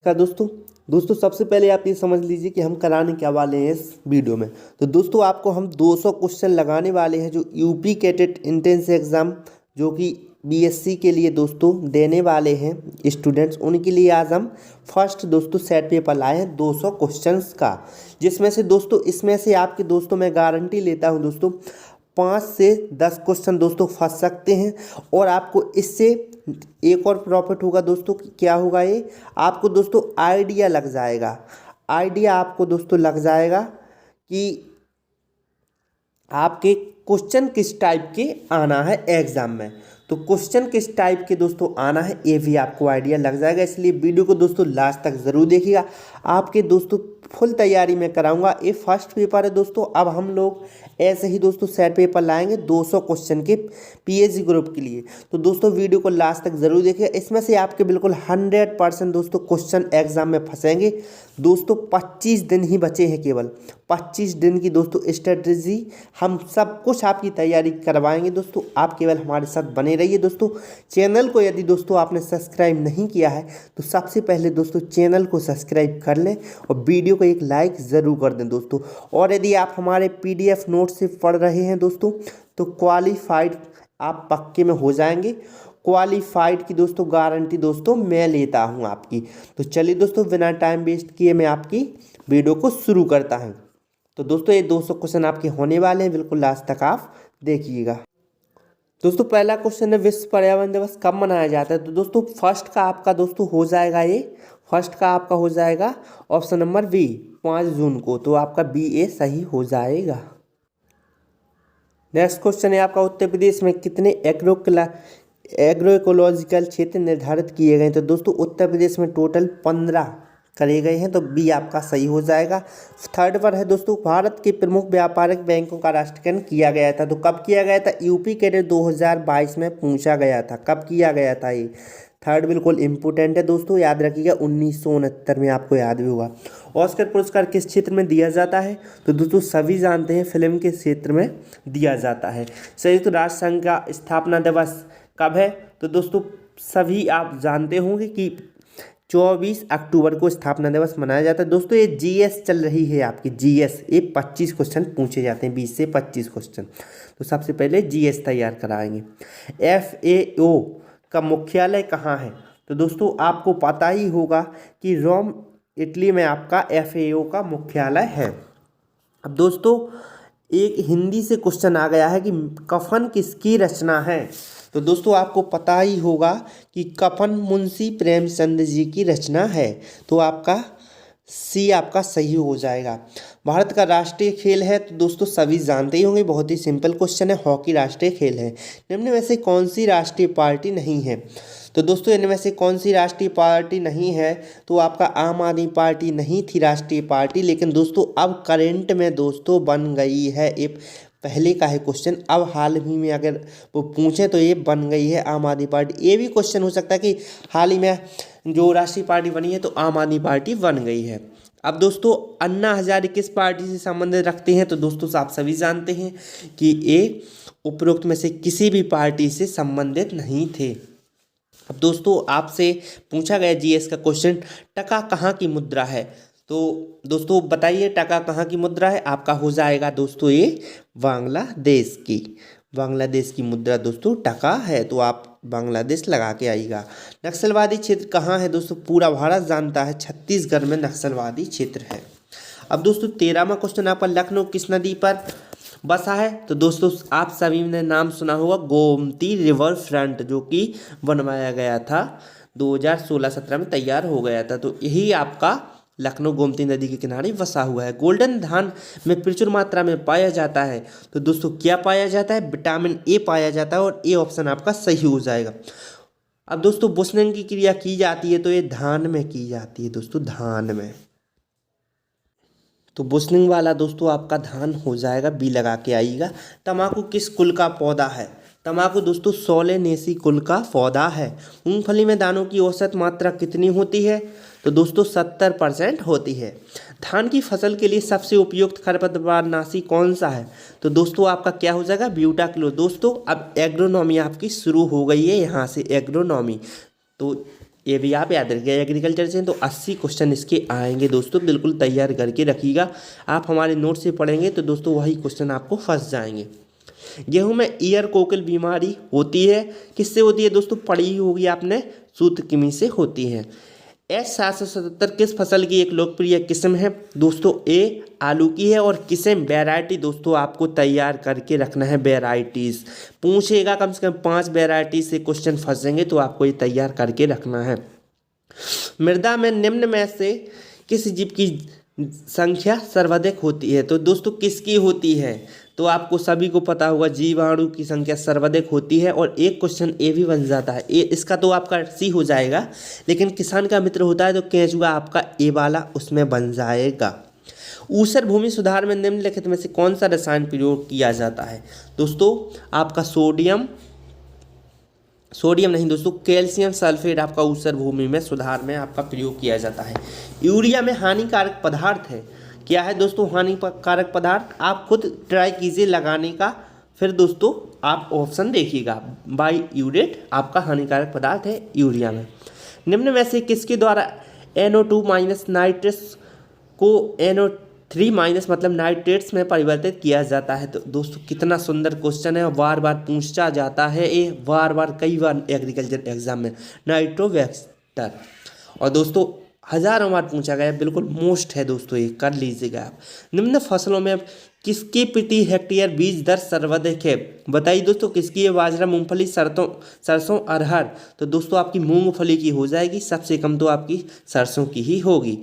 का दोस्तों सबसे पहले आप ये समझ लीजिए कि हम कराने क्या वाले हैं इस वीडियो में। तो दोस्तों आपको हम 200 क्वेश्चन लगाने वाले हैं जो यूपी कैडेट एंट्रेंस एग्ज़ाम जो कि बीएससी के लिए दोस्तों देने वाले हैं स्टूडेंट्स, उनके लिए आज हम फर्स्ट दोस्तों सेट पेपर लाए हैं 200 क्वेश्चंस का, जिसमें से दोस्तों इसमें से आपके दोस्तों मैं गारंटी लेता हूं दोस्तों 5 से 10 क्वेश्चन दोस्तों फंस सकते हैं। और आपको इससे एक और प्रॉफिट होगा दोस्तों, क्या होगा ये आपको दोस्तों आइडिया लग जाएगा। आइडिया आपको दोस्तों लग जाएगा कि आपके क्वेश्चन किस टाइप के आना है एग्जाम में। तो क्वेश्चन किस टाइप के दोस्तों आना है ये भी आपको आइडिया लग जाएगा, इसलिए वीडियो को दोस्तों लास्ट तक ज़रूर देखिएगा। आपके दोस्तों फुल तैयारी में कराऊंगा। ये फर्स्ट पेपर है दोस्तों। अब हम लोग ऐसे ही दोस्तों सेट पेपर लाएंगे 200 क्वेश्चन के पीएचडी ग्रुप के लिए। तो दोस्तों वीडियो को लास्ट तक ज़रूर देखिए। इसमें से आपके बिल्कुल 100% दोस्तों क्वेश्चन एग्जाम में फंसेंगे। दोस्तों 25 दिन ही बचे हैं, केवल 25 दिन की दोस्तों स्ट्रेटजी हम सब कुछ आपकी तैयारी करवाएंगे दोस्तों। आप केवल हमारे साथ बने रहिए दोस्तों। चैनल को यदि दोस्तों आपने सब्सक्राइब नहीं किया है तो सबसे पहले दोस्तों चैनल को सब्सक्राइब कर लें और वीडियो को एक लाइक ज़रूर कर दें दोस्तों। और यदि आप हमारे पीडीएफ नोट से पढ़ रहे हैं दोस्तों तो क्वालिफाइड आप पक्के में हो जाएंगे। क्वालिफाइड की दोस्तों गारंटी दोस्तों मैं लेता हूं आपकी। तो चलिए दोस्तों बिना टाइम वेस्ट किए मैं आपकी वीडियो को शुरू करता हूं। तो दोस्तों ये 200 क्वेश्चन आपके होने वाले हैं, बिल्कुल लास्ट तक आप देखिएगा। दोस्तों पहला क्वेश्चन है विश्व पर्यावरण दिवस कब मनाया जाता है। तो दोस्तों फर्स्ट का आपका दोस्तों हो जाएगा फर्स्ट का आपका हो जाएगा ऑप्शन नंबर बी 5 जून को। तो आपका बी ए सही हो जाएगा। नेक्स्ट क्वेश्चन है आपका उत्तर प्रदेश में कितने एग्रो इकोलॉजिकल क्षेत्र निर्धारित किए गए। तो दोस्तों उत्तर प्रदेश में टोटल 15 करे गए हैं, तो बी आपका सही हो जाएगा। थर्ड पर है दोस्तों भारत के प्रमुख व्यापारिक बैंकों का राष्ट्रीयकरण किया गया था। तो कब किया गया था, यूपी कैडेट 2022 में पूछा गया था। कब किया गया था ये थर्ड बिल्कुल इंपॉर्टेंट है दोस्तों, याद रखिएगा 1969 में, आपको याद भी होगा। ऑस्कर पुरस्कार किस क्षेत्र में दिया जाता है। तो दोस्तों सभी जानते हैं फिल्म के क्षेत्र में दिया जाता है। संयुक्त राष्ट्र संघ का स्थापना दिवस कब है। तो दोस्तों सभी आप जानते होंगे कि 24 अक्टूबर को स्थापना दिवस मनाया जाता है। दोस्तों ये जीएस चल रही है आपकी, जीएस ये 25 क्वेश्चन पूछे जाते हैं, 20 से 25 क्वेश्चन। तो सबसे पहले जीएस तैयार कराएंगे। FAO का मुख्यालय कहाँ है। तो दोस्तों आपको पता ही होगा कि रोम इटली में आपका FAO का मुख्यालय है। अब दोस्तों एक हिंदी से क्वेश्चन आ गया है कि कफन किसकी रचना है। तो दोस्तों आपको पता ही होगा कि कफन मुंशी प्रेमचंद जी की रचना है। तो आपका सी आपका सही हो जाएगा। भारत का राष्ट्रीय खेल है। तो दोस्तों सभी जानते ही होंगे, बहुत ही सिंपल क्वेश्चन है, हॉकी राष्ट्रीय खेल है। निम्न में से कौन सी राष्ट्रीय पार्टी नहीं है। तो दोस्तों इनमें से कौन सी राष्ट्रीय पार्टी नहीं है। तो आपका आम आदमी पार्टी नहीं थी राष्ट्रीय पार्टी, लेकिन दोस्तों अब करंट में दोस्तों बन गई है। ये पहले का है क्वेश्चन, अब हाल ही में अगर वो पूछें तो ये बन गई है आम आदमी पार्टी। ये भी क्वेश्चन हो सकता है कि हाल ही में जो राष्ट्रीय पार्टी बनी है तो आम आदमी पार्टी बन गई है। अब दोस्तों अन्ना हजारे किस पार्टी से संबंधित रखते हैं। तो दोस्तों आप सभी जानते हैं कि ये उपरोक्त में से किसी भी पार्टी से संबंधित नहीं थे। अब दोस्तों आपसे पूछा गया जीएस का क्वेश्चन, टका कहाँ की मुद्रा है। तो दोस्तों बताइए टका कहाँ की मुद्रा है। आपका हो जाएगा दोस्तों ये बांग्लादेश की मुद्रा दोस्तों टका है। तो आप बांग्लादेश लगा के आइएगा। नक्सलवादी क्षेत्र कहाँ है। दोस्तों पूरा भारत जानता है छत्तीसगढ़ में नक्सलवादी क्षेत्र है। अब दोस्तों 13वां क्वेश्चन आपका लखनऊ किस नदी पर बसा है। तो दोस्तों आप सभी ने नाम सुना होगा गोमती रिवर फ्रंट, जो कि बनवाया गया था 2016-17 में तैयार हो गया था। तो यही आपका लखनऊ गोमती नदी के किनारे बसा हुआ है। गोल्डन धान में प्रचुर मात्रा में पाया जाता है। तो दोस्तों क्या पाया जाता है, विटामिन ए पाया जाता है, और ए ऑप्शन आपका सही हो जाएगा। अब दोस्तों बुसनिंग की क्रिया की जाती है तो ये धान में की जाती है दोस्तों, धान में। तो बुसनिंग वाला दोस्तों आपका धान हो जाएगा, बी लगा के आइएगा। तंबाकू किस कुल का पौधा है। तंबाकू दोस्तों सोलेनेसी कुल का पौधा है। मूंगफली में दानों की औसत मात्रा कितनी होती है। तो दोस्तों 70% होती है। धान की फसल के लिए सबसे उपयुक्त खरपतवारनाशी कौन सा है। तो दोस्तों आपका क्या हो जाएगा, ब्यूटाक्लो। दोस्तों अब एग्रोनॉमी आपकी शुरू हो गई है, यहाँ से एग्रोनॉमी। तो ये भी आप याद रखिएगा। एग्रीकल्चर से तो 80 क्वेश्चन इसके आएंगे दोस्तों, बिल्कुल तैयार करके रखिएगा। आप हमारे नोट से पढ़ेंगे तो दोस्तों वही क्वेश्चन आपको फंस जाएंगे। गेहूं में ईयर कोकिल बीमारी होती है, किससे होती है दोस्तों? पढ़ी होगी आपने, सूत्रकृमि से होती है। S777 किस फसल की एक लोकप्रिय किस्म है दोस्तों? ए आलू की है। और किस्म वैरायटी दोस्तों आपको तैयार करके रखना है, वैरायटीज़ पूछेगा, कम से कम 5 वैरायटी से क्वेश्चन फंसेंगे तो आपको ये तैयार करके रखना है। मृदा में निम्न में से किस जीव की संख्या सर्वाधिक होती है? तो दोस्तों किसकी होती है? तो आपको सभी को पता होगा, जीवाणु की संख्या सर्वाधिक होती है। और एक क्वेश्चन ए भी बन जाता है, ए इसका तो आपका सी हो जाएगा, लेकिन किसान का मित्र होता है तो केंचुआ आपका ए वाला उसमें बन जाएगा। ऊसर भूमि सुधार में निम्नलिखित में से कौन सा रसायन प्रयोग किया जाता है? दोस्तों आपका सोडियम नहीं दोस्तों, कैल्शियम सल्फेट आपका ऊसर भूमि में सुधार में आपका प्रयोग किया जाता है। यूरिया में हानिकारक पदार्थ है, क्या है दोस्तों हानिकारक पदार्थ? आप खुद ट्राई कीजिए लगाने का, फिर दोस्तों आप ऑप्शन देखिएगा। बाई यूरेट आपका हानिकारक पदार्थ है यूरिया में। निम्न में से किसके द्वारा NO2- नाइट्रेट्स को NO3- मतलब नाइट्रेट्स में परिवर्तित किया जाता है? तो दोस्तों कितना सुंदर क्वेश्चन है और बार बार पूछा जाता है, ये बार कई बार एग्रीकल्चर एग्जाम में नाइट्रोवेक्टर। और दोस्तों हजारों बार पूछा गया, बिल्कुल मोस्ट है दोस्तों, ये कर लीजिएगा आप। निम्न फसलों में किसकी प्रति हेक्टेयर बीज दर सर्वाधिक है? बताइए दोस्तों किसकी है? बाजरा, मूंगफली, सरसों, अरहर। तो दोस्तों आपकी मूंगफली की हो जाएगी, सबसे कम तो आपकी सरसों की ही होगी,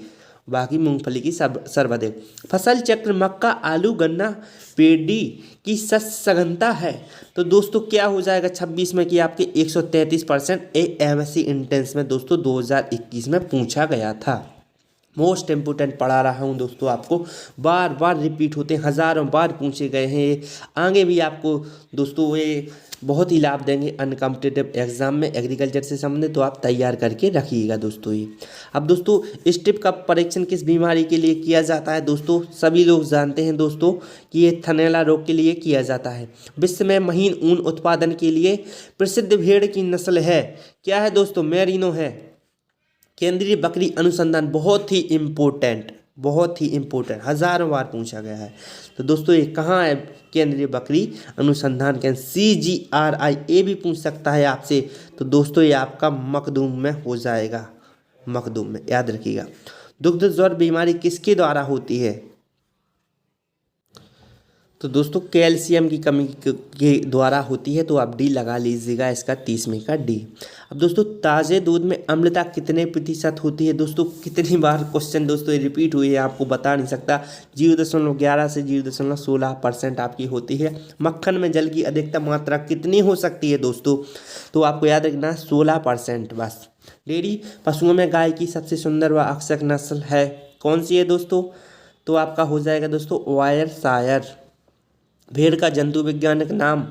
बाकी मूंगफली की सर्वाधिक। फसल चक्र मक्का, आलू, गन्ना, पेडी की सघनता है? तो दोस्तों क्या हो जाएगा 26 में कि आपके 133%। MSc इंटेंस में दोस्तों 2021 में पूछा गया था। मोस्ट इम्पोर्टेंट पढ़ा रहा हूँ दोस्तों, आपको बार बार रिपीट होते हैं, हज़ारों बार पूछे गए हैं। आगे भी आपको दोस्तों ये बहुत ही लाभ देंगे अनकम्पिटिटिव एग्जाम में एग्रीकल्चर से संबंधित, तो आप तैयार करके रखिएगा दोस्तों ये। अब दोस्तों स्ट्रिप का परीक्षण किस बीमारी के लिए किया जाता है? दोस्तों सभी लोग जानते हैं दोस्तों कि ये थनैला रोग के लिए किया जाता है। विश्व में महीन ऊन उत्पादन के लिए प्रसिद्ध भेड़ की नस्ल है, क्या है दोस्तों? मेरिनो है। केंद्रीय बकरी अनुसंधान बहुत ही इम्पोर्टेंट, हजारों बार पूछा गया है। तो दोस्तों ये कहाँ है? केंद्रीय बकरी अनुसंधान केंद्र, CGRI। ये भी पूछ सकता है आपसे, तो दोस्तों ये आपका मखदूम में हो जाएगा, मखदूम में, याद रखिएगा। दुग्ध ज्वर बीमारी किसके द्वारा होती है? तो दोस्तों कैल्शियम की कमी के द्वारा होती है, तो आप डी लगा लीजिएगा, इसका 30 में का डी। अब दोस्तों ताज़े दूध में अम्लता कितने प्रतिशत होती है? दोस्तों कितनी बार क्वेश्चन दोस्तों रिपीट हुई है आपको बता नहीं सकता। 0.11 से 0.16% आपकी होती है। मक्खन में जल की अधिकतम मात्रा कितनी हो सकती है दोस्तों? तो आपको याद रखना 16% बस। डेयरी पशुओं में गाय की सबसे सुंदर व आकर्षक नस्ल है, कौन सी है दोस्तों? तो आपका हो जाएगा दोस्तों वायरशायर। भेड़ का जंतु वैज्ञानिक नाम?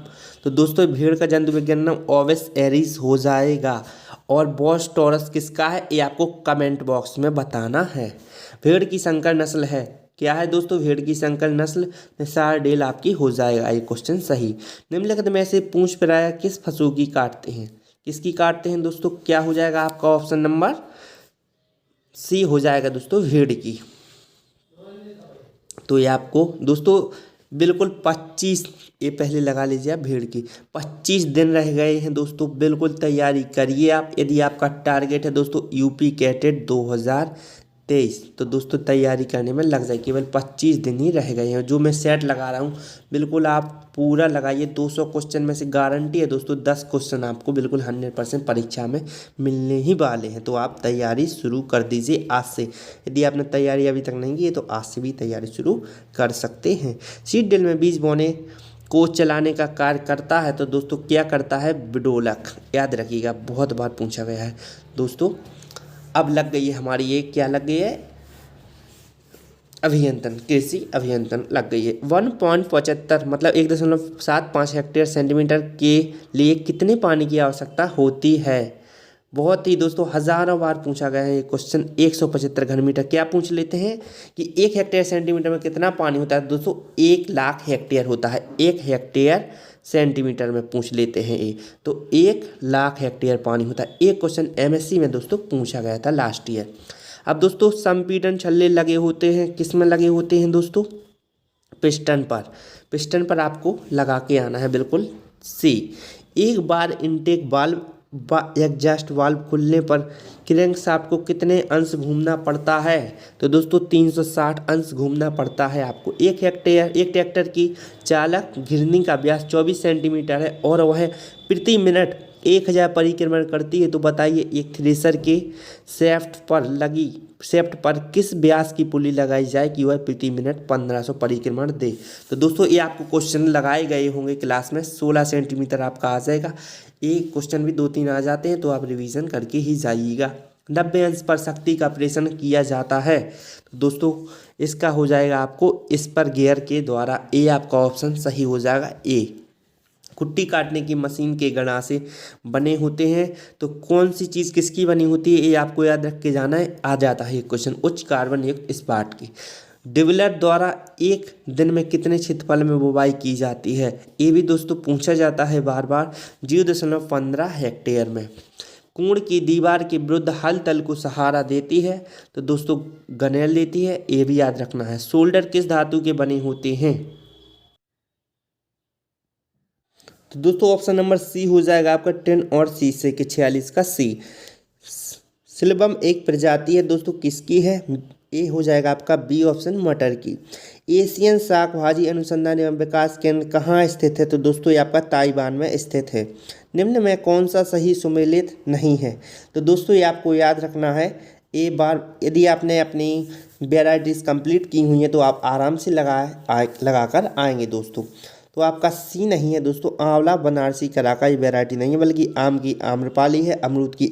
तो दोस्तों भेड़ का जंतु वैज्ञानिक नाम ओविस एरिस हो जाएगा। और बॉस टॉरस किसका है, ये आपको कमेंट बॉक्स में बताना है। भेड़ की संकर नस्ल है, क्या है दोस्तों? भेड़ की संकर नस्ल निसारडेल आपकी हो जाएगा, ये क्वेश्चन सही। निम्नलिखित में से पूंछ पिराया किस पशु की काटते हैं? किसकी काटते हैं दोस्तों? क्या हो जाएगा आपका ऑप्शन नंबर सी हो जाएगा दोस्तों, भेड़ की। तो ये आपको दोस्तों बिल्कुल 25, ये पहले लगा लीजिए आप, भेड़ की 25 दिन रह गए हैं दोस्तों, बिल्कुल तैयारी करिए आप। यदि आपका टारगेट है दोस्तों यूपी कैटेट 2023, तो दोस्तों तैयारी करने में लग जाए, केवल 25 दिन ही रह गए हैं। जो मैं सेट लगा रहा हूँ बिल्कुल आप पूरा लगाइए। 200 क्वेश्चन में से गारंटी है दोस्तों 10 क्वेश्चन आपको बिल्कुल 100% परीक्षा में मिलने ही वाले हैं। तो आप तैयारी शुरू कर दीजिए आज से। यदि आपने तैयारी अभी तक नहीं की है तो आज से भी तैयारी शुरू कर सकते हैं। सीड ड्रिल में बीज बोने को चलाने का कार्य करता है, तो दोस्तों क्या करता है? बिडोलक, याद रखिएगा, बहुत बार पूछा गया है दोस्तों। अब लग गई है हमारी, ये क्या लग गई है? अभियंत्रण, कृषि अभियंत्रण लग गई है। 1.75 मतलब 1.75 हेक्टेयर सेंटीमीटर के लिए कितने पानी की आवश्यकता होती है? बहुत ही दोस्तों हजारों बार पूछा गया है ये क्वेश्चन। 175 घन मीटर। क्या पूछ लेते हैं कि 1 हेक्टेयर सेंटीमीटर में कितना पानी होता है? दोस्तों 1 लाख हेक्टेयर होता है। 1 हेक्टेयर सेंटीमीटर में पूछ लेते हैं ए। तो 1,00,000 हेक्टेयर पानी होता है। एक क्वेश्चन एमएससी में दोस्तों पूछा गया था लास्ट ईयर। अब दोस्तों संपीड़न छल्ले लगे होते हैं, किस में लगे होते हैं दोस्तों? पिस्टन पर। पिस्टन पर आपको लगा के आना है बिल्कुल सी। एक बार इनटेक वाल्व एग्जॉस्ट वाल्व खुलने पर क्रैंकशाफ्ट को कितने अंश घूमना पड़ता है? तो दोस्तों 360 अंश घूमना पड़ता है आपको। एक ट्रैक्टर की चालक घिरनी का व्यास 24 सेंटीमीटर है और वह प्रति मिनट 1000 परिक्रमण करती है। तो बताइए एक थ्रेसर के शेफ्ट पर किस व्यास की पुली लगाई जाए कि वह प्रति मिनट 1500 परिक्रमण दे? तो दोस्तों ये आपको क्वेश्चन लगाए गए होंगे क्लास में, 16 सेंटीमीटर आपका आ जाएगा। एक क्वेश्चन भी 2-3 आ जाते हैं तो आप रिवीजन करके ही जाइएगा। 90 अंश पर शक्ति का ऑपरेशन किया जाता है। तो दोस्तों इसका हो जाएगा आपको इस पर गियर के द्वारा। ए आपका ऑप्शन सही हो जाएगा ए। कुट्टी काटने की मशीन के गड़ासे बने होते हैं। तो कौन सी चीज़ किसकी बनी होती है ये आपको याद रख के जाना है। आ जाता है ये क्वेश्चन उच्च कार्बन युक्त इस्पात की। डिविलर द्वारा एक दिन में कितने क्षेत्रफल में बुवाई की जाती है? ये भी दोस्तों पूछा जाता है बार बार। 0.15 हेक्टेयर में। कोण की दीवार के विरुद्ध हल तल को सहारा देती है? तो दोस्तों गनेल देती है, ये भी याद रखना है। शोल्डर किस धातु के बने होते हैं? तो दोस्तों ऑप्शन नंबर सी हो जाएगा आपका 10 और सी से के 46 का सी। सिल्बम एक प्रजाति है दोस्तों, किसकी है? ए हो जाएगा आपका बी ऑप्शन मटर की। एशियन शाक भाजी अनुसंधान एवं विकास केंद्र कहाँ स्थित है? तो दोस्तों ये आपका ताइवान में स्थित है। निम्न में कौन सा सही सुमेलित नहीं है? तो दोस्तों ये आपको याद रखना है। एक बार यदि आपने अपनी वेराइटीज़ कंप्लीट की हुई हैं तो आप आराम से लगाकर आएंगे दोस्तों। तो आपका सी नहीं है दोस्तों, आंवला बनारसी कराका ये वैरायटी नहीं है, बल्कि आम की आम्रपाली है। अमरूद की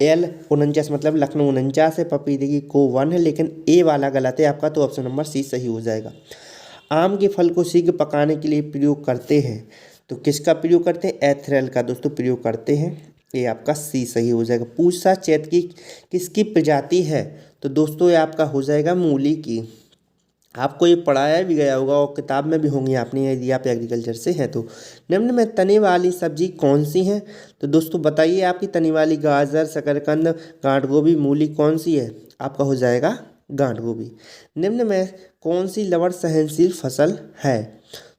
L49 मतलब लखनऊ 49 है। पपीते की को1 है, लेकिन ए वाला गलत है आपका। तो ऑप्शन नंबर सी सही हो जाएगा। आम के फल को शीघ्र पकाने के लिए प्रयोग करते हैं, तो किसका प्रयोग करते हैं? एथेरल का दोस्तों प्रयोग करते हैं। ये आपका सी सही हो जाएगा। पूसा चैत की किसकी प्रजाति है? तो दोस्तों ये आपका हो जाएगा मूली की। आपको ये पढ़ाया भी गया होगा और किताब में भी होंगी आपने यदि आप एग्रीकल्चर से हैं तो। निम्न में तने वाली सब्जी कौन सी है? तो दोस्तों बताइए आपकी तने वाली गाजर, शकरकंद, गांठ गोभी, मूली कौन सी है? आपका हो जाएगा गांठ गोभी। निम्न में कौन सी लवण सहनशील फसल है?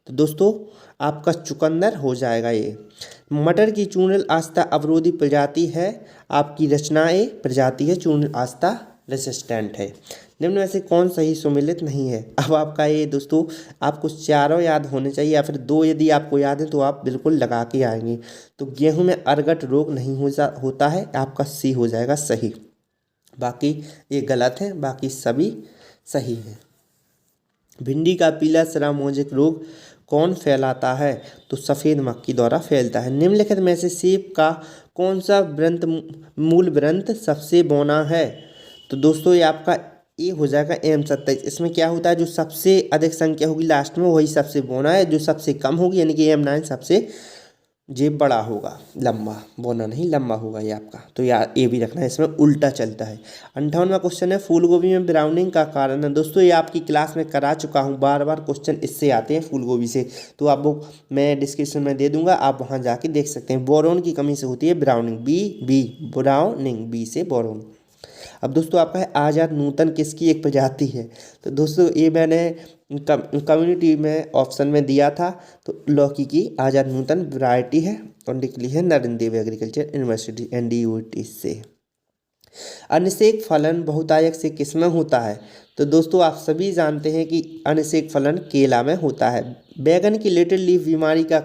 तो दोस्तों आपका चुकंदर हो जाएगा ये। मटर की चूर्णिल आस्था अवरोधी प्रजाति है। आपकी रचनाएं प्रजाति है चूर्णिल आस्था रेसिस्टेंट है। निम्न में से कौन सही सुमेलित नहीं है? अब आपका ये दोस्तों आपको चारों याद होने चाहिए, या फिर 2 यदि आपको याद है तो आप बिल्कुल लगा के आएंगे। तो गेहूं में अर्गट रोग नहीं होता है, आपका सी हो जाएगा सही। बाकी ये गलत है, बाकी सभी सही है। भिंडी का पीला सरामोजिक रोग कौन फैलाता है? तो सफ़ेद मक्खी द्वारा फैलता है। निम्नलिखित में से सेब का कौन सा मूल व्रंत सबसे बौना है? तो दोस्तों ये आपका ए हो जाएगा M27। इसमें क्या होता है, जो सबसे अधिक संख्या होगी लास्ट में वही सबसे बौना है, जो सबसे कम होगी यानी कि M9 सबसे जेब बड़ा होगा, लंबा बौना नहीं लंबा होगा ये आपका। तो यार ए भी रखना है, इसमें उल्टा चलता है। 58वां क्वेश्चन है फूल गोभी में ब्राउनिंग का कारण है। दोस्तों ये आपकी क्लास में करा चुका हूँ, बार बार क्वेश्चन इससे आते हैं फूल गोभी से। तो आप वो मैं डिस्क्रिप्शन में दे दूंगा, आप वहाँ जाके देख सकते हैं। बोरोन की कमी से होती है ब्राउनिंग, बी ब्राउनिंग, बी से बोरोन। अब दोस्तों आपका है आज़ाद नूतन किसकी एक प्रजाति है? तो दोस्तों ये मैंने कम्युनिटी में ऑप्शन में दिया था। तो लौकी की आज़ाद नूतन वैरायटी है और निकली है नरेंद्र देव एग्रीकल्चर यूनिवर्सिटी NDUT से। अनिषेक फलन बहुतायक से किसमें होता है? तो दोस्तों आप सभी जानते हैं कि अनिषेक फलन केला में होता है। बैगन की लिटिल लीफ बीमारी का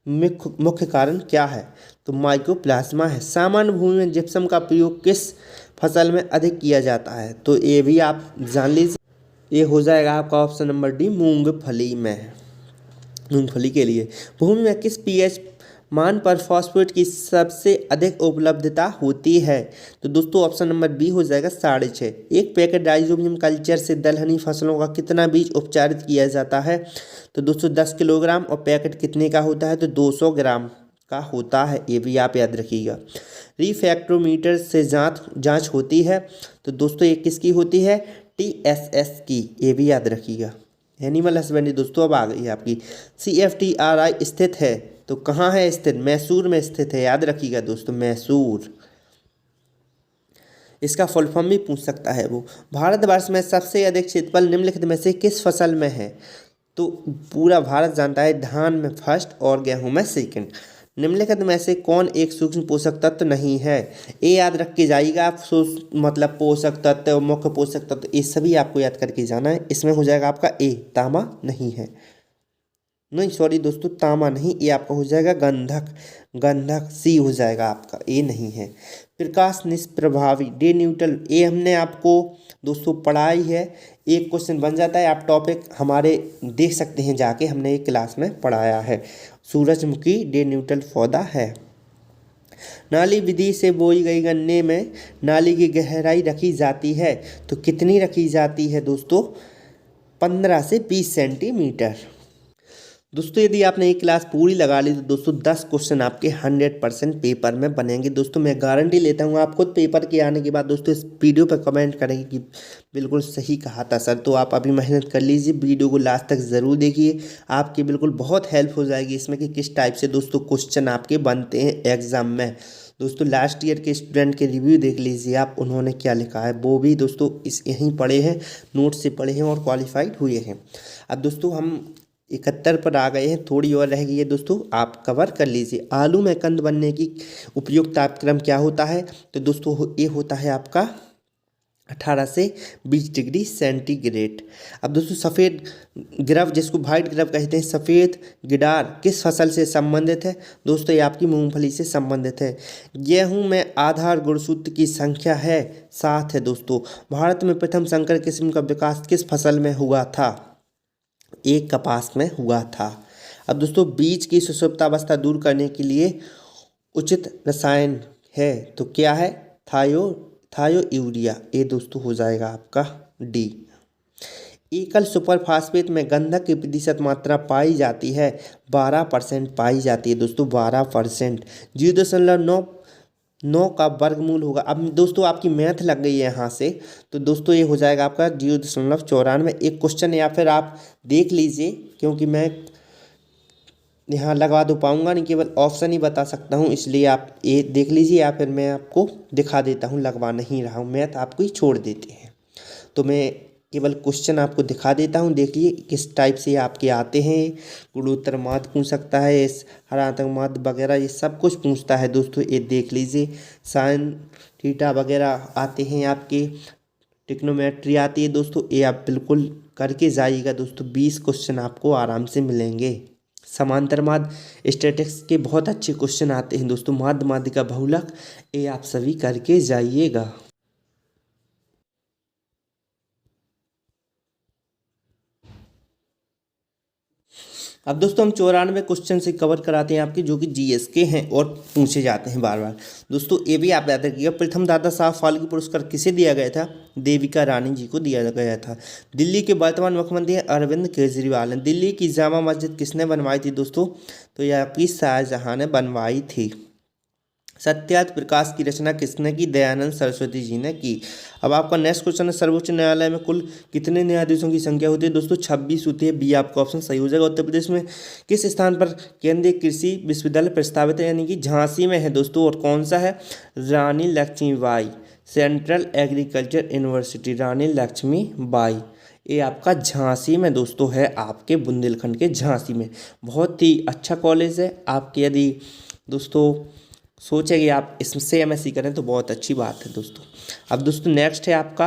मुख्य कारण क्या है? तो माइकोप्लाज्मा है। सामान्य भूमि में जिप्सम का प्रयोग किस फसल में अधिक किया जाता है? तो ये भी आप जान लीजिए, ये हो जाएगा आपका ऑप्शन नंबर डी मूंगफली में। मूंगफली के लिए भूमि में किस pH मान पर फॉस्फेट की सबसे अधिक उपलब्धता होती है? तो दोस्तों ऑप्शन नंबर बी हो जाएगा 6.5। एक पैकेट राइजोबियम कल्चर से दलहनी फसलों का कितना बीज उपचारित किया जाता है? तो दोस्तों 10 किलोग्राम। और पैकेट कितने का होता है? तो 200 ग्राम का होता है, ये भी आप याद रखिएगा। रिफैक्टोमीटर से जांच होती है। तो दोस्तों ये किसकी होती है? TSS की, ये भी याद रखिएगा। एनिमल हस्बेंड्री दोस्तों अब आ गई है आपकी। CFTRI स्थित है तो कहाँ है स्थित? मैसूर में स्थित है, याद रखिएगा दोस्तों, मैसूर। इसका फुल फॉर्म भी पूछ सकता है वो। भारतवर्ष में सबसे अधिक क्षेत्रफल निम्नलिखित में से किस फसल में है? तो पूरा भारत जानता है धान में फर्स्ट और गेहूं में सेकंड। निम्नलिखित में से कौन एक सूक्ष्म पोषक तत्व नहीं है? ये याद रख के जाइएगा आप, मतलब पोषक तत्व, मुख्य पोषक तत्व, ये सभी आपको याद करके जाना है। इसमें हो जाएगा आपका ए, तांबा नहीं है, नहीं सॉरी दोस्तों, तांबा नहीं, ये आपका हो जाएगा गंधक, गंधक सी हो जाएगा आपका, ए नहीं है। प्रकाश निष्प्रभावी, डे न्यूट्रल, ये हमने आपको दोस्तों पढ़ाई है, एक क्वेश्चन बन जाता है, आप टॉपिक हमारे देख सकते हैं जाके, हमने एक क्लास में पढ़ाया है। सूरजमुखी डे न्यूट्रल पौधा है। नाली विधि से बोई गई गन्ने में नाली की गहराई रखी जाती है, तो कितनी रखी जाती है दोस्तों? 15 से 20 सेंटीमीटर। दोस्तों यदि आपने ये क्लास पूरी लगा ली तो दोस्तों 10 क्वेश्चन आपके 100% पेपर में बनेंगे। दोस्तों मैं गारंटी लेता हूँ, आप खुद पेपर के आने के बाद दोस्तों इस वीडियो पर कमेंट करेंगे कि बिल्कुल सही कहा था सर। तो आप अभी मेहनत कर लीजिए, वीडियो को लास्ट तक ज़रूर देखिए, आपकी बिल्कुल बहुत हेल्प हो जाएगी इसमें कि किस टाइप से दोस्तों क्वेश्चन आपके बनते हैं एग्ज़ाम में। दोस्तों लास्ट ईयर के स्टूडेंट के रिव्यू देख लीजिए आप, उन्होंने क्या लिखा है, वो भी दोस्तों यहीं पढ़े हैं, नोट से पढ़े हैं और क्वालिफाइड हुए हैं। अब दोस्तों हम 71 पर आ गए हैं, थोड़ी और रह गई है दोस्तों, आप कवर कर लीजिए। आलू में कंद बनने की उपयुक्त तापक्रम क्या होता है? तो दोस्तों ये होता है आपका 18 से 20 डिग्री सेंटीग्रेड। अब दोस्तों सफ़ेद गिरफ, जिसको वाइट गिरफ कहते हैं, सफ़ेद गिडार किस फसल से संबंधित है? दोस्तों ये आपकी मूंगफली से संबंधित है। गेहूं में आधार गुणसूत्र की संख्या है 7 है दोस्तों। भारत में प्रथम संकर किस्म का विकास किस फसल में हुआ था? एक कपास में हुआ था। अब दोस्तों बीज की सुषुप्तावस्था दूर करने के लिए उचित रसायन है, तो क्या है? थायो यूरिया, ये दोस्तों हो जाएगा आपका डी। एकल सुपर फास्फेट में गंधक की प्रतिशत मात्रा पाई जाती है 12% पाई जाती है दोस्तों, 12%। 0.9 का वर्गमूल होगा। अब दोस्तों आपकी मैथ लग गई है यहाँ से, तो दोस्तों ये हो जाएगा आपका 0.94। एक क्वेश्चन या फिर आप देख लीजिए, क्योंकि मैं यहाँ लगा दो पाऊँगा नहीं, केवल ऑप्शन ही बता सकता हूँ, इसलिए आप ये देख लीजिए या फिर मैं आपको दिखा देता हूँ, लगवा नहीं रहा हूँ, मैथ आपको ही छोड़ देते हैं। तो मैं केवल क्वेश्चन आपको दिखा देता हूँ, देखिए किस टाइप से आपके आते हैं। गुणोत्तर माध्य पूछ सकता है, हरात्मक माध्य वगैरह ये सब कुछ पूछता है दोस्तों, ये देख लीजिए। साइन थीटा वगैरह आते हैं आपके, ट्रिग्नोमेट्री आती है दोस्तों, ये आप बिल्कुल करके जाइएगा दोस्तों, 20 क्वेश्चन आपको आराम से मिलेंगे। समांतर माध्य स्टैटिक्स के बहुत अच्छे क्वेश्चन आते हैं दोस्तों, माध्य माध्य का बहुलक, ये आप सभी करके जाइएगा। अब दोस्तों हम 94 क्वेश्चन से कवर कराते हैं आपके, जो कि जीएस के हैं और पूछे जाते हैं बार बार। दोस्तों ये भी आप याद रखिएगा, प्रथम दादा साहब फाल्के पुरस्कार किसे दिया गया था? देविका रानी जी को दिया गया था। दिल्ली के वर्तमान मुख्यमंत्री अरविंद केजरीवाल हैं। दिल्ली की जामा मस्जिद किसने बनवाई थी दोस्तों? तो यह आपकी शाहजहां ने बनवाई थी। सत्यार्थ प्रकाश की रचना किसने की? दयानंद सरस्वती जी ने की। अब आपका नेक्स्ट क्वेश्चन है, सर्वोच्च न्यायालय में कुल कितने न्यायाधीशों की संख्या होती है? दोस्तों 26 होती है, बी आपका ऑप्शन सही हो जाएगा। उत्तर प्रदेश में किस स्थान पर केंद्रीय कृषि विश्वविद्यालय प्रस्तावित है? यानी कि झांसी में है दोस्तों, और कौन सा है? रानी लक्ष्मीबाई सेंट्रल एग्रीकल्चर यूनिवर्सिटी, रानी लक्ष्मीबाई, ये आपका झांसी में दोस्तों है, आपके बुंदेलखंड के झांसी में। बहुत ही अच्छा कॉलेज है आपके, यदि दोस्तों सोचे कि आप इससे एमएससी करें तो बहुत अच्छी बात है दोस्तों। अब दोस्तों नेक्स्ट है आपका,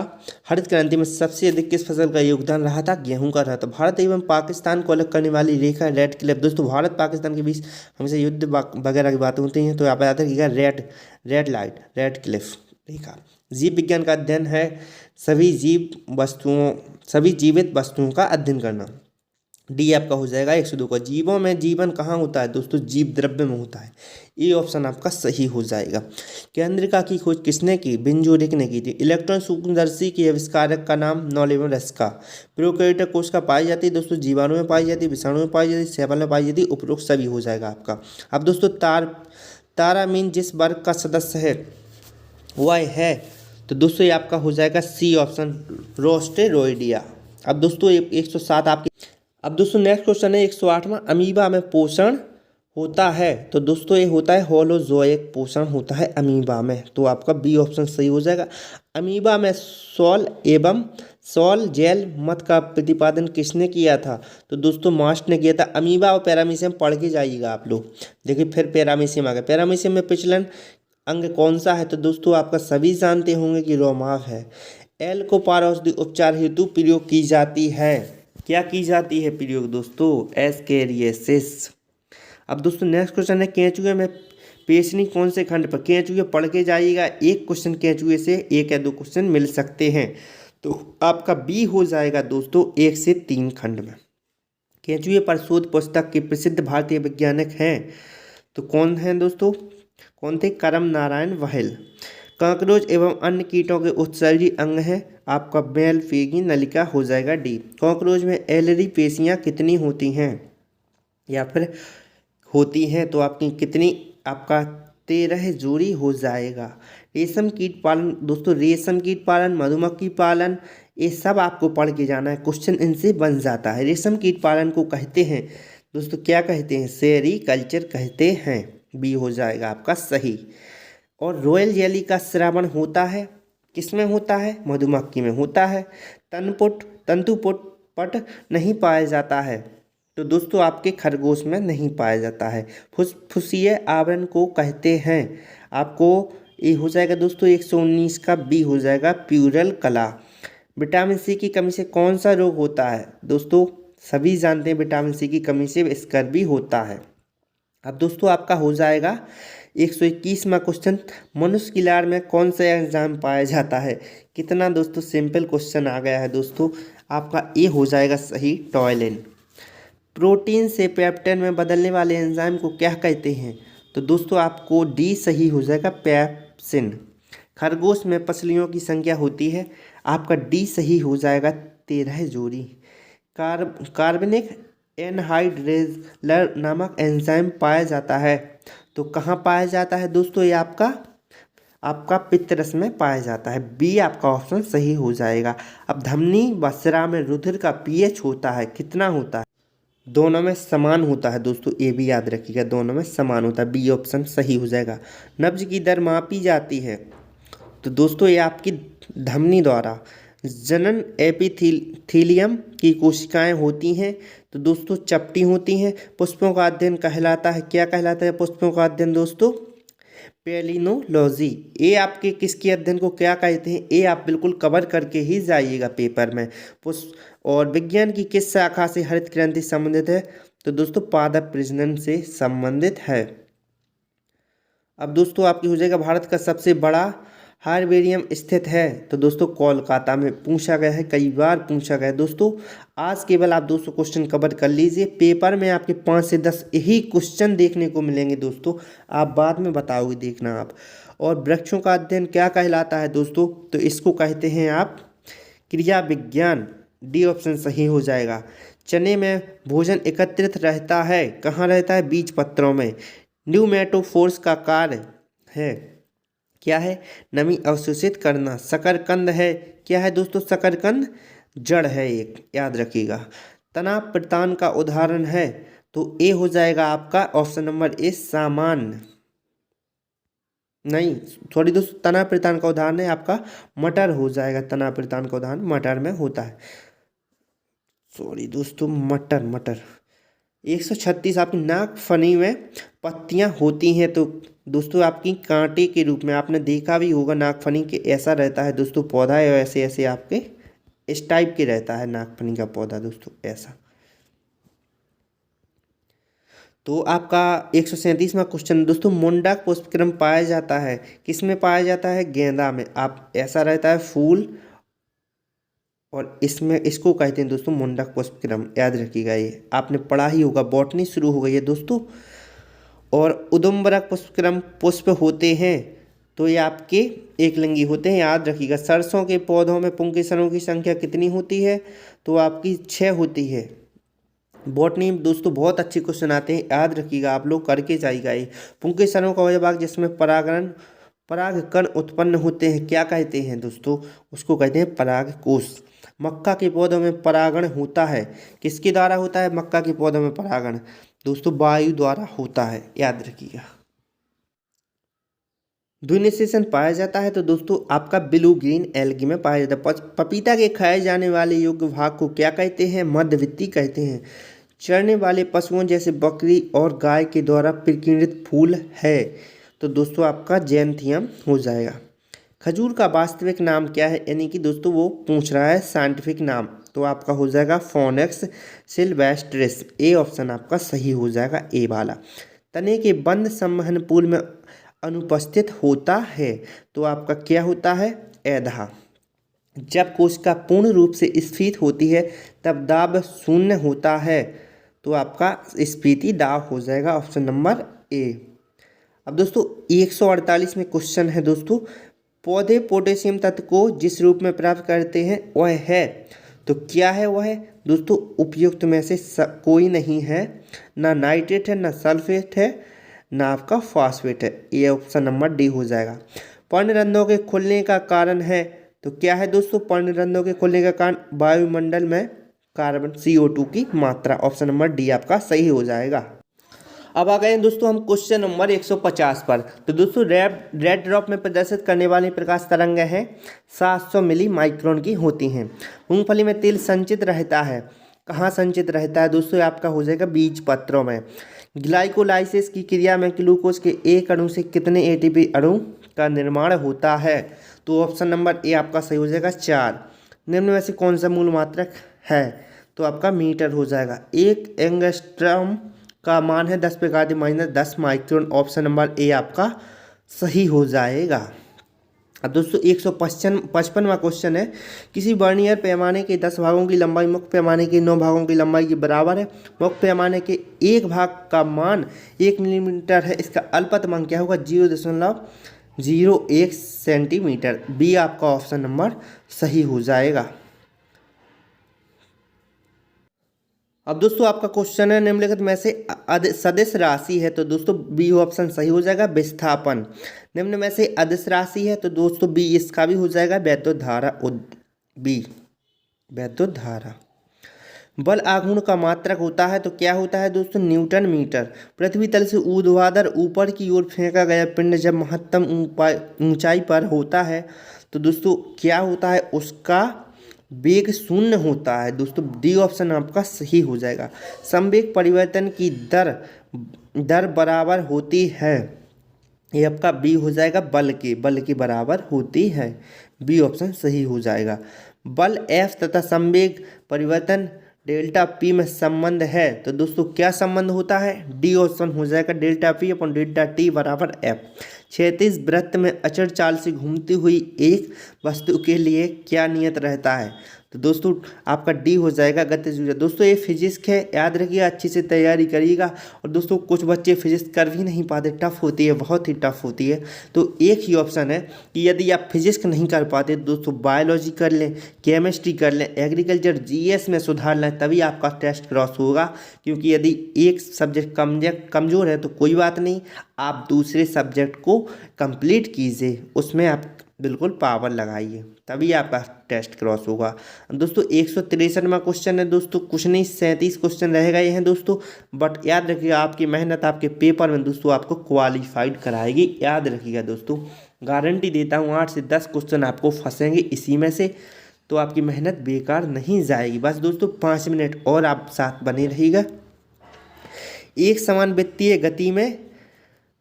हरित क्रांति में सबसे अधिक किस फसल का योगदान रहा था? गेहूं का रहा था। भारत एवं पाकिस्तान को अलग करने वाली रेखा रेड क्लिफ। दोस्तों भारत पाकिस्तान के बीच हमेशा युद्ध वगैरह की बातें होती हैं, तो आप याद रखिएगा रेड लाइट, रेड क्लिफ रेखा। जीव विज्ञान का अध्ययन है सभी जीवित वस्तुओं का अध्ययन करना। डी आपका हो जाएगा 102 का। जीवों में जीवन कहाँ होता है दोस्तों? जीव द्रव्य में होता है, ये ऑप्शन आपका सही हो जाएगा। केंद्रिका की खोज किसने की? बिंजोरिक ने की थी। इलेक्ट्रॉन सूक्ष्मदर्शी के आविष्कारक का नाम? नॉलेमरस्का। प्रोकैरियोटिक कोशिका पाई जाती है दोस्तों, जीवाणु में पाई जाती है, विषाणु में पाई जाती है, सेवल में पाई जाती है, उपरोक्त सभी हो जाएगा आपका। अब दोस्तों तारामीन जिस वर्ग का सदस्य है वह है, तो दोस्तों ये आपका हो जाएगा सी ऑप्शन, रोस्टेरॉइडिया। अब दोस्तों 107 आपकी। अब दोस्तों नेक्स्ट क्वेश्चन है 108वां, अमीबा में पोषण होता है तो दोस्तों ये होता है होलोजोइक पोषण होता है अमीबा में, तो आपका बी ऑप्शन सही हो जाएगा। अमीबा में सॉल एवं सॉल जेल मत का प्रतिपादन किसने किया था? तो दोस्तों मास्ट ने किया था। अमीबा और पैरामीशियम पढ़ के जाइएगा आप लोग। देखिए फिर पैरामीशियम आ गया। पैरामीशियम में प्रचलन अंग कौन सा है? तो दोस्तों आपका सभी जानते होंगे कि रोमाव है। एल को पार औषधि उपचार हेतु प्रयोग की जाती है। क्या की जाती है प्रयोग दोस्तों? एस्केरियासिस। अब दोस्तों नेक्स्ट क्वेश्चन है केंचुए में पेशनी कौन से खंड पर? केंचुए पढ़ के जाइएगा। एक क्वेश्चन केंचुए से 1 या 2 क्वेश्चन मिल सकते हैं, तो आपका बी हो जाएगा दोस्तों 1 से 3 खंड में। केंचुए पर शोध पुस्तक के प्रसिद्ध भारतीय वैज्ञानिक हैं, तो कौन हैं दोस्तों? कौन थे? करम नारायण वहेल। कॉकरोच एवं अन्य कीटों के उत्सर्जी अंग है आपका बेल्फेगी नलिका हो जाएगा डी। कॉकरोच में एलरी पेशियां कितनी होती हैं या फिर होती हैं, तो आपकी कितनी? आपका 13 जोड़ी हो जाएगा। रेशम कीट पालन दोस्तों, रेशम कीट पालन, मधुमक्खी पालन, ये सब आपको पढ़ के जाना है, क्वेश्चन इनसे बन जाता है। रेशम कीट पालन को कहते हैं दोस्तों, क्या कहते हैं? सेरीकल्चर कहते हैं। बी हो जाएगा आपका सही। और रॉयल जेली का श्रावण होता है किस में होता है? मधुमक्खी में होता है। तनपुट तंतुपुट पट नहीं पाया जाता है, तो दोस्तों आपके खरगोश में नहीं पाया जाता है। फुसफुसीय आवरण को कहते हैं। आपको ये हो जाएगा दोस्तों 119 का बी हो जाएगा प्यूरल कला। विटामिन सी की कमी से कौन सा रोग होता है? दोस्तों सभी जानते हैं विटामिन सी की कमी से स्कर्वी होता है। अब दोस्तों आपका हो जाएगा 121वां क्वेश्चन, मनुष्य की लार में कौन सा एंजाइम पाया जाता है? कितना दोस्तों सिंपल क्वेश्चन आ गया है दोस्तों। आपका ए हो जाएगा सही टॉयलिन। प्रोटीन से पेप्टाइड में बदलने वाले एंजाइम को क्या कहते हैं? तो दोस्तों आपको डी सही हो जाएगा पेप्सिन। खरगोश में पसलियों की संख्या होती है, आपका डी सही हो जाएगा 13 जोड़ी। कार्बनिक एनहाइड्रेज नामक एंजाइम पाया जाता है, तो कहाँ पाया जाता है दोस्तों? ये आपका पित्तरस में पाया जाता है। बी आपका ऑप्शन सही हो जाएगा। अब धमनी व सिरा में रुधिर का पीएच होता है, कितना होता है? दोनों में समान होता है दोस्तों, ये भी याद रखिएगा, दोनों में समान होता है। बी ऑप्शन सही हो जाएगा। नब्ज की दर मापी जाती है, तो दोस्तों ये आपकी धमनी द्वारा। जनन एपिथीलियम की कोशिकाएं होती हैं, तो दोस्तों चपटी होती हैं। पुष्पों का अध्ययन कहलाता है, क्या कहलाता है पुष्पों का अध्ययन दोस्तों? पेलिनोलॉजी। ये आपके किसके अध्ययन को क्या कहते हैं? ये आप बिल्कुल कवर करके ही जाइएगा पेपर में। और विज्ञान की किस शाखा से हरित क्रांति संबंधित है? तो दोस्तों पादप प्रजनन से संबंधित है। अब दोस्तों आपकी हो जाएगा भारत का सबसे बड़ा हार्बेरियम स्थित है, तो दोस्तों कोलकाता में। पूछा गया है, कई बार पूछा गया है दोस्तों। आज केवल आप 200 क्वेश्चन कवर कर लीजिए, पेपर में आपके 5 से 10 यही क्वेश्चन देखने को मिलेंगे दोस्तों, आप बाद में बताओगे, देखना आप। और वृक्षों का अध्ययन क्या कहलाता है दोस्तों? तो इसको कहते हैं आप क्रिया विज्ञान। डी ऑप्शन सही हो जाएगा। चने में भोजन एकत्रित रहता है, कहाँ रहता है? बीज पत्रों में। न्यूमेटोफोर्स का कार्य है, क्या है? नमी अवशोषित करना। शकरकंद है, क्या है दोस्तों? शकरकंद जड़ है एक, याद रखिएगा। तनाव प्रतान का उदाहरण है, तो ए हो जाएगा आपका ऑप्शन नंबर ए सामान्य। नहीं सॉरी दोस्तों, तनाव प्रतान का उदाहरण है आपका मटर हो जाएगा। तनाव प्रतान का उदाहरण मटर में होता है। सॉरी दोस्तों, मटर 136 आपकी नागफनी में पत्तियां होती हैं, तो दोस्तों आपकी कांटे के रूप में आपने देखा भी होगा नागफनी के, ऐसा रहता है दोस्तों पौधा है, ऐसे ऐसे आपके इस टाइप के रहता है नागफनी का पौधा दोस्तों, ऐसा। तो आपका 137वां क्वेश्चन दोस्तों, मुंडक पुष्पक्रम पाया जाता है, किस में पाया जाता है? गेंदा में। आप ऐसा रहता है फूल, और इसमें इसको कहते हैं दोस्तों मुंडक पुष्पक्रम, याद रखिएगा, ये आपने पढ़ा ही होगा, बॉटनी शुरू हो गई है दोस्तों। और उदुम्बरक पुष्पक्रम पुष्प होते हैं, तो ये आपके एकलिंगी होते हैं, याद रखिएगा। सरसों के पौधों में पुंकेसरों की संख्या कितनी होती है? तो आपकी 6 होती है। बॉटनी में दोस्तों बहुत अच्छे क्वेश्चन आते हैं, याद रखिएगा, आप लोग करके जाइएगा। ये पुंकेसरों का वह भाग जिसमें परागकण उत्पन्न होते हैं, क्या कहते हैं दोस्तों? उसको कहते हैं परागकोश। मक्का के पौधों में परागण होता है, किसके द्वारा होता है मक्का के पौधों में परागण? दोस्तों वायु द्वारा होता है, याद रखिएगा। द्विनिषेचन पाया जाता है तो दोस्तों आपका ब्लू ग्रीन एल्गी में पाया जाता है। पपीता के खाए जाने वाले योग्य भाग को क्या कहते हैं? मध्यवित्ती कहते हैं। चरने वाले पशुओं जैसे बकरी और गाय के द्वारा प्रकीर्णित फूल है तो दोस्तों आपका जैंथियम हो जाएगा। खजूर का वास्तविक नाम क्या है? यानी कि दोस्तों वो पूछ रहा है साइंटिफिक नाम, तो आपका हो जाएगा फोनेक्स सिल्वेस्ट्रिस। ए ऑप्शन आपका सही हो जाएगा, ए वाला। तने के बंद संवहन पूल में अनुपस्थित होता है तो आपका क्या होता है? एधा। जब कोशिका पूर्ण रूप से स्फीत होती है तब दाब शून्य होता है तो आपका स्फीति दाब हो जाएगा, ऑप्शन नंबर ए। अब दोस्तों 148 में क्वेश्चन है दोस्तों, पौधे पोटेशियम तत्व को जिस रूप में प्राप्त करते हैं वह है, तो क्या है वह? दोस्तों उपयुक्त में से कोई नहीं है, ना नाइट्रेट है, ना सल्फेट है, ना आपका फॉस्फेट है। ये ऑप्शन नंबर डी हो जाएगा। पर्णरंध्रों के खुलने का कारण है तो क्या है दोस्तों? पर्णरंध्रों के खुलने का कारण वायुमंडल में कार्बन CO2 की मात्रा, ऑप्शन नंबर डी आपका सही हो जाएगा। अब आ गए हैं दोस्तों हम क्वेश्चन नंबर 150 पर। तो दोस्तों रेड ड्रॉप में प्रदर्शित करने वाली प्रकाश तरंगें हैं 700 मिली माइक्रोन की होती हैं। मूंगफली में तेल संचित रहता है, कहाँ संचित रहता है दोस्तों? आपका हो जाएगा बीज पत्रों में। ग्लाइकोलाइसिस की क्रिया में ग्लूकोज के एक अणु से कितने ATP अणु का निर्माण होता है? तो ऑप्शन नंबर ए आपका सही हो जाएगा, 4। निम्न में से कौन सा मूल मात्रक है? तो आपका मीटर हो जाएगा। एक एंगस्ट्रॉम का मान है 10⁻⁻10 माइक्रोन, ऑप्शन नंबर ए आपका सही हो जाएगा। अब दोस्तों 155वां क्वेश्चन है, किसी वर्नियर पैमाने के 10 भागों की लंबाई मुख्य पैमाने के 9 भागों की लंबाई के बराबर है। मुख्य पैमाने के एक भाग का मान 1 मिलीमीटर है, इसका अल्पतमांक क्या होगा? 0.01 सेंटीमीटर। बी आपका ऑप्शन नंबर सही हो जाएगा। अब दोस्तों आपका क्वेश्चन है, निम्नलिखित में से सदिश राशि है तो दोस्तों बी ऑप्शन सही हो जाएगा, विस्थापन। निम्न में से अदिश राशि है तो दोस्तों बी इसका भी हो जाएगा, वैद्युत धारा। बी वैद्युत धारा। बल आघूर्ण का मात्रक होता है तो क्या होता है दोस्तों? Newton metre. पृथ्वी तल से ऊर्ध्वाधर ऊपर की ओर फेंका गया पिंड जब महत्तम ऊंचाई पर होता है तो दोस्तों क्या होता है? उसका वेग शून्य होता है। दोस्तों डी ऑप्शन आपका सही हो जाएगा। संवेग परिवर्तन की दर बराबर होती है, ये आपका बी हो जाएगा, बल के बराबर होती है। बी ऑप्शन सही हो जाएगा। बल F तथा संवेग परिवर्तन डेल्टा P में संबंध है तो दोस्तों क्या संबंध होता है? डी ऑप्शन हो जाएगा, delta P upon delta T बराबर F। क्षैतिज वृत्त में अचर चाल से घूमती हुई एक वस्तु के लिए क्या नियत रहता है? तो दोस्तों आपका डी हो जाएगा, गतिज ऊर्जा। दोस्तों ये फिजिक्स है, याद रखिएगा, अच्छे से तैयारी करिएगा। और दोस्तों कुछ बच्चे फिजिक्स कर भी नहीं पाते, टफ होती है, बहुत ही टफ होती है। तो एक ही ऑप्शन है कि यदि आप फिजिक्स नहीं कर पाते दोस्तों बायोलॉजी कर लें, केमिस्ट्री कर लें, एग्रीकल्चर GS में सुधार लें, तभी आपका टेस्ट क्रॉस होगा। क्योंकि यदि एक सब्जेक्ट कमज़ोर है तो कोई बात नहीं, आप दूसरे सब्जेक्ट को कंप्लीट कीजिए, उसमें आप बिल्कुल पावर लगाइए, तभी आपका टेस्ट क्रॉस होगा। दोस्तों 163वां क्वेश्चन है दोस्तों, कुछ नहीं 37 क्वेश्चन रह गए हैं दोस्तों, बट याद रखिएगा आपकी मेहनत आपके पेपर में दोस्तों आपको क्वालिफाइड कराएगी, याद रखिएगा दोस्तों। गारंटी देता हूँ 8 से 10 क्वेश्चन आपको फंसेंगे इसी में से, तो आपकी मेहनत बेकार नहीं जाएगी। बस दोस्तों 5 मिनट और आप साथ बने रहिएगा। एक समान वृत्तीय गति में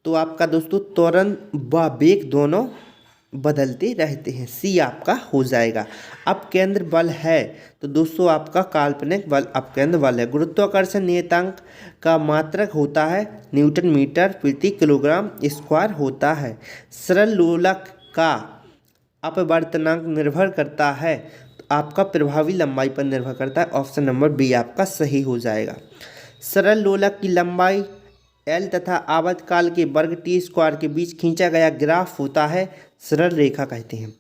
तो आपका दोस्तों त्वरण व वेग दोनों बदलते रहते हैं, सी आपका हो जाएगा। अब केंद्र बल है तो दोस्तों आपका काल्पनिक बल अपकेंद्र बल है। गुरुत्वाकर्षण नियतांक का मात्रक होता है न्यूटन मीटर प्रति किलोग्राम स्क्वायर होता है। सरल लोलक का अपवर्तनांक निर्भर करता है तो आपका प्रभावी लंबाई पर निर्भर करता है, ऑप्शन नंबर बी आपका सही हो जाएगा। सरल लोलक की लंबाई L तथा आवर्तकाल के वर्ग T² के बीच खींचा गया ग्राफ होता है, सरल रेखा कहते हैं।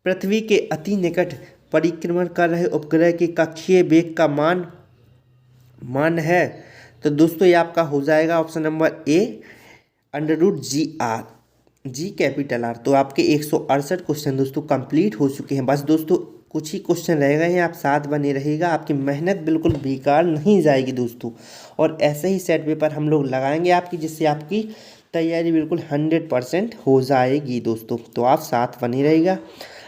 पृथ्वी के अति निकट परिक्रमण कर रहे उपग्रह के कक्षीय वेग का मान है तो दोस्तों ये आपका हो जाएगा option number A √GR, G capital R। तो आपके 168 क्वेश्चन दोस्तों कंप्लीट हो चुके हैं। बस दोस्तों कुछ ही क्वेश्चन रह गए हैं, आप साथ बने रहिएगा, आपकी मेहनत बिल्कुल बेकार नहीं जाएगी दोस्तों। और ऐसे ही सेट पेपर हम लोग लगाएंगे आपकी, जिससे आपकी तैयारी बिल्कुल 100% हो जाएगी दोस्तों। तो आप साथ बने रहिएगा।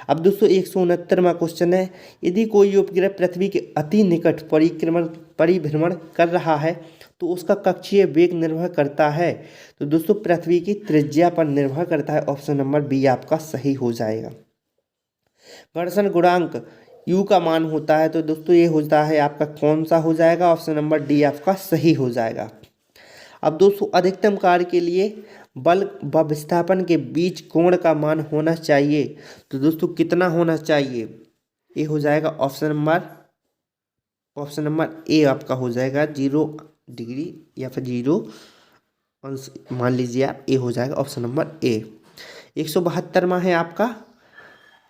अब दोस्तों 169वां क्वेश्चन है, यदि कोई उपग्रह पृथ्वी के अति निकट परिभ्रमण कर रहा है तो उसका कक्षीय वेग निर्भर करता है। तो दोस्तों पृथ्वी की त्रिज्या पर निर्भर करता है। ऑप्शन नंबर बी आपका सही हो जाएगा। घर्षण गुणांक यू का मान होता है, तो दोस्तों ये होता है आपका कौन सा हो जाएगा? ऑप्शन नंबर डी आपका सही हो जाएगा। अब दोस्तों अधिकतम कार्य के लिए बल व विस्थापन के बीच कोण का मान होना चाहिए, तो दोस्तों कितना होना चाहिए? ये हो जाएगा ऑप्शन नंबर ए आपका हो जाएगा 0 डिग्री या फिर 0 अंश मान लीजिए आप, ए हो जाएगा ऑप्शन नंबर ए। 172वां है आपका,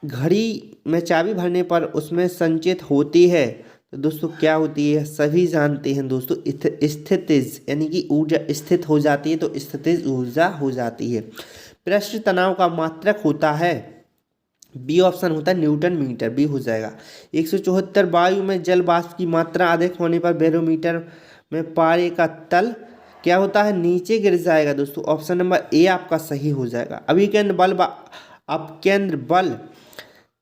घड़ी में चाबी भरने पर उसमें संचित होती है, तो दोस्तों क्या होती है? सभी जानते हैं दोस्तों, स्थितिज यानी कि ऊर्जा स्थित हो जाती है, तो स्थितिज ऊर्जा हो जाती है। पृष्ठ तनाव का मात्रक होता है, बी ऑप्शन होता है न्यूटन मीटर, बी हो जाएगा। 174 वायु में जल वाष्प की मात्रा अधिक होने पर बैरोमीटर में पारे का तल क्या होता है? नीचे गिर जाएगा दोस्तों। ऑप्शन नंबर ए आपका सही हो जाएगा। अपकेंद्र बल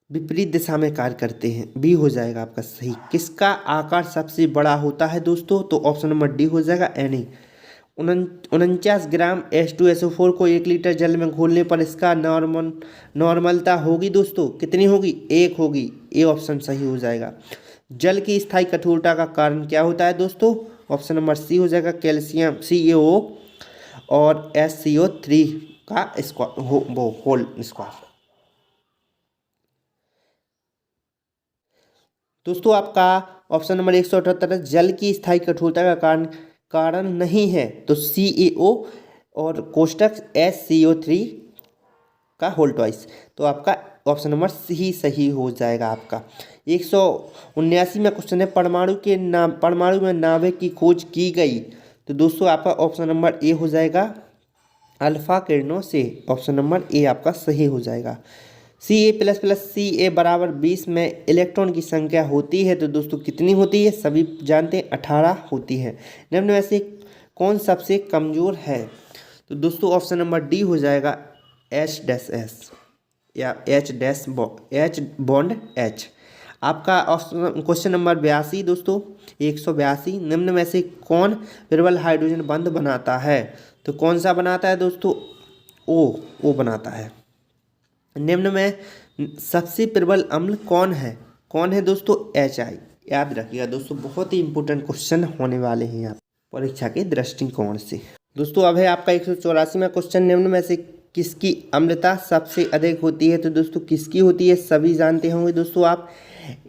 विपरीत दिशा में कार्य करते हैं, बी हो जाएगा आपका सही। किसका आकार सबसे बड़ा होता है दोस्तों? तो ऑप्शन नंबर डी हो जाएगा एनी। 49 ग्राम H2SO4 को 1 लीटर जल में घोलने पर इसका नॉर्मलता होगी दोस्तों, कितनी होगी? 1 होगी, ए ऑप्शन सही हो जाएगा। जल की स्थायी कठोरता का कारण क्या होता है दोस्तों? ऑप्शन नंबर सी हो जाएगा कैल्शियम CaO और SCO3 का होल स्क्वायर। दोस्तों आपका ऑप्शन नंबर 178 जल की स्थायी कठोरता का कारण नहीं है, तो CaO और कोष्टक SCO3 का होल ट्वाइस, तो आपका ऑप्शन नंबर सी सही हो जाएगा आपका। 179 में क्वेश्चन है, परमाणु में नाभिक की खोज की गई, तो दोस्तों आपका ऑप्शन नंबर ए हो जाएगा अल्फा किरणों से, ऑप्शन नंबर ए आपका सही हो जाएगा। Ca++Ca बराबर 20 में इलेक्ट्रॉन की संख्या होती है, तो दोस्तों कितनी होती है? सभी जानते हैं 18 होती है। निम्न में से कौन सबसे कमजोर है? तो दोस्तों ऑप्शन नंबर डी हो जाएगा H-S या H बॉन्ड H। आपका ऑप्शन क्वेश्चन नंबर 82 दोस्तों 182, निम्न में से कौन प्रबल हाइड्रोजन बंध बनाता है? तो कौन सा बनाता है दोस्तों? ओ बनाता है। निम्न में सबसे प्रबल अम्ल कौन है दोस्तों? HI। याद रखिएगा दोस्तों, बहुत ही इंपॉर्टेंट क्वेश्चन होने वाले हैं यहाँ परीक्षा के दृष्टिकोण से। दोस्तों अब है आपका 184वां क्वेश्चन, निम्न में से किसकी अम्लता सबसे अधिक होती है? तो दोस्तों किसकी होती है? सभी जानते होंगे दोस्तों आप,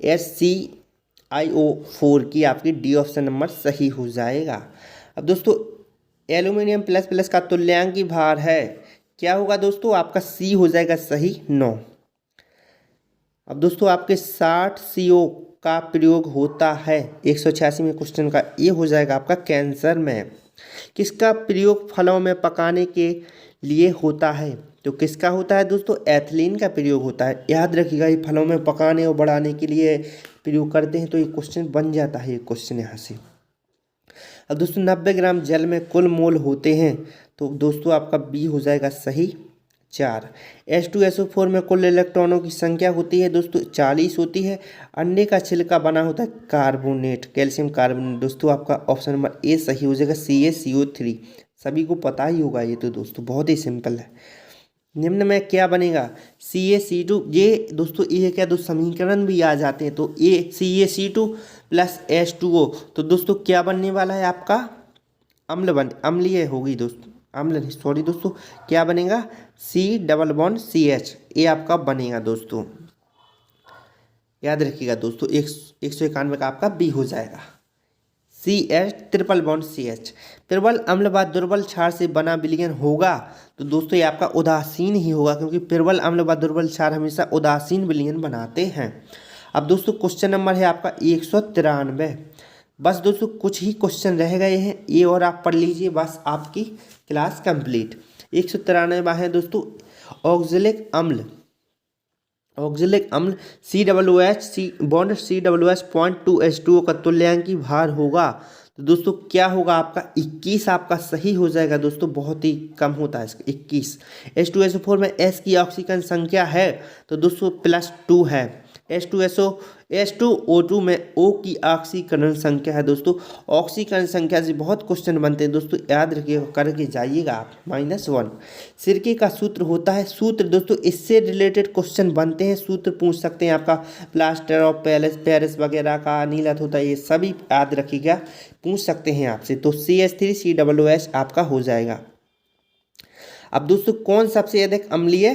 HClO4 की, आपकी डी ऑप्शन नंबर सही हो जाएगा। अब दोस्तों एल्यूमिनियम प्लस का तुल्यांकी भार है, क्या होगा दोस्तों? आपका सी हो जाएगा सही 9। अब दोस्तों आपके 60 CO का प्रयोग होता है 186 में क्वेश्चन का, ये हो जाएगा आपका कैंसर में। किसका प्रयोग फलों में पकाने के लिए होता है? तो किसका होता है दोस्तों? एथिलीन का प्रयोग होता है। याद रखिएगा, ये फलों में पकाने और बढ़ाने के लिए प्रयोग करते हैं, तो ये क्वेश्चन बन जाता है, ये क्वेश्चन यहाँ से। अब दोस्तों 90 ग्राम जल में कुल मोल होते हैं, तो दोस्तों आपका बी हो जाएगा सही 4। H2SO4 में कुल इलेक्ट्रॉनों की संख्या होती है दोस्तों 40 होती है। अंडे का छिलका बना होता है कार्बोनेट, कैल्शियम कार्बोनेट, दोस्तों आपका ऑप्शन नंबर ए सही हो जाएगा CaCO3। सभी को पता ही होगा ये, तो दोस्तों बहुत ही सिंपल है। निम्न में क्या बनेगा? CaC2, ये दोस्तों ये क्या, दो समीकरण भी आ जाते हैं, तो CaC2 + H2O, तो दोस्तों क्या बनने वाला है आपका? अम्लीय होगी दोस्तों, अम्ल सॉरी दोस्तों, क्या बनेगा? C+CH, ये आपका बनेगा दोस्तों। याद रखिएगा दोस्तों 191 का आपका बी हो जाएगा। CH+CH प्रबल अम्ल व दुर्बल क्षार से बना विलयन होगा, तो दोस्तों ये आपका उदासीन ही होगा, क्योंकि प्रबल अम्ल व दुर्बल क्षार हमेशा उदासीन विलयन बनाते हैं। अब दोस्तों क्वेश्चन नंबर है आपका 193। बस दोस्तों कुछ ही क्वेश्चन रह गए हैं, ये और आप पढ़ लीजिए, बस आपकी क्लास कंप्लीट। 193 है दोस्तों, ऑक्जेलिक ऑक्जेलिक अम्ल COOH बॉन्ड COOH.2H2O का तुल्यांकी भार होगा। तो दोस्तों क्या होगा आपका 21 आपका सही हो जाएगा दोस्तों, बहुत ही कम होता है इसका 21। H2SO4 में S की ऑक्सीकरण संख्या है तो दोस्तों +2 है। H2O2 में O की ऑक्सीकरण संख्या है दोस्तों। ऑक्सीकरण संख्या से बहुत क्वेश्चन बनते हैं दोस्तों, याद रखिएगा, करके जाइएगा आप। -1 सिरके का सूत्र होता है। सूत्र दोस्तों इससे रिलेटेड क्वेश्चन बनते हैं, सूत्र पूछ सकते हैं आपका प्लास्टर ऑफ पेरिस वगैरह का, नीलत होता है, ये सभी याद रखिएगा, पूछ सकते हैं आपसे। तो CH3COOH आपका हो जाएगा। अब दोस्तों कौन सबसे अधिक अम्लीय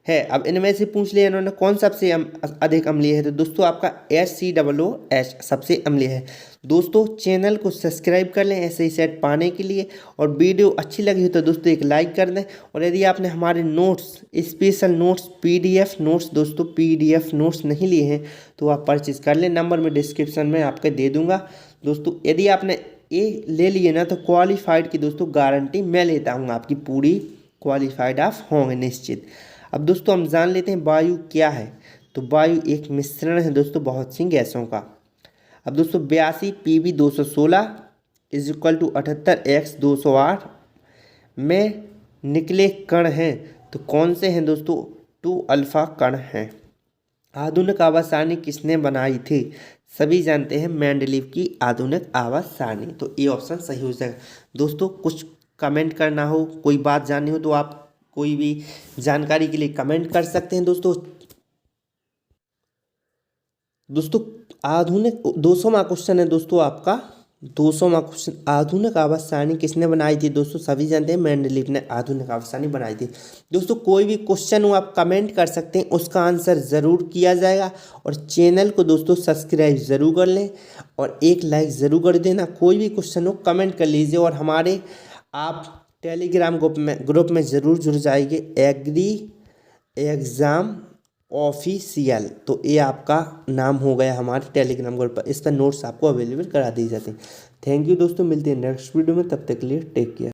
है, अब इनमें से पूछ लिया इन्होंने कौन सबसे अधिक अम्लीय है, तो दोस्तों आपका HCOOH सबसे अम्लीय है। दोस्तों चैनल को सब्सक्राइब कर लें ऐसे ही सेट पाने के लिए, और वीडियो अच्छी लगी हो तो दोस्तों एक लाइक कर दें। और यदि आपने हमारे notes, special notes, PDF notes दोस्तों, PDF नोट्स नहीं लिए हैं तो आप परचेज़ कर लें, नंबर में डिस्क्रिप्शन में आपके दे दूँगा। दोस्तों यदि आपने ये ले लिए ना तो क्वालिफाइड की दोस्तों गारंटी मैं लेता हूँ, आपकी पूरी क्वालिफाइड आप होंगे निश्चित। अब दोस्तों हम जान लेते हैं वायु क्या है। तो वायु एक मिश्रण है दोस्तों बहुत सी गैसों का। अब दोस्तों 82 PB 216 = 78 X 208 में निकले कण हैं तो कौन से हैं दोस्तों, 2 अल्फा कण हैं। आधुनिक आवाज सारणी किसने बनाई थी, सभी जानते हैं मेंडलीव की आधुनिक आवाज सारणी। तो ये ऑप्शन सही हो जाएगा। दोस्तों कुछ कमेंट करना हो, कोई बात जाननी हो तो आप कोई भी जानकारी के लिए कमेंट कर सकते हैं दोस्तों। आधुनिक 200वां क्वेश्चन है दोस्तों आपका, 200वां क्वेश्चन, आधुनिक आवाज सारणी किसने बनाई थी दोस्तों, सभी जानते हैं मेंडलीव ने आधुनिक आवाज सारणी बनाई थी। दोस्तों कोई भी क्वेश्चन हो आप कमेंट कर सकते हैं, उसका आंसर ज़रूर किया जाएगा। और चैनल को दोस्तों सब्सक्राइब ज़रूर कर लें और एक लाइक ज़रूर कर देना। कोई भी क्वेश्चन हो कमेंट कर लीजिए, और हमारे आप टेलीग्राम ग्रुप में ज़रूर जुड़ जाइए, एग्री एग्ज़ाम ऑफिशियल। तो ये आपका नाम हो गया हमारे टेलीग्राम ग्रुप पर, इस पर नोट्स आपको अवेलेबल करा दी जाती हैं। थैंक यू दोस्तों, मिलते हैं नेक्स्ट वीडियो में, तब तक के लिए टेक केयर।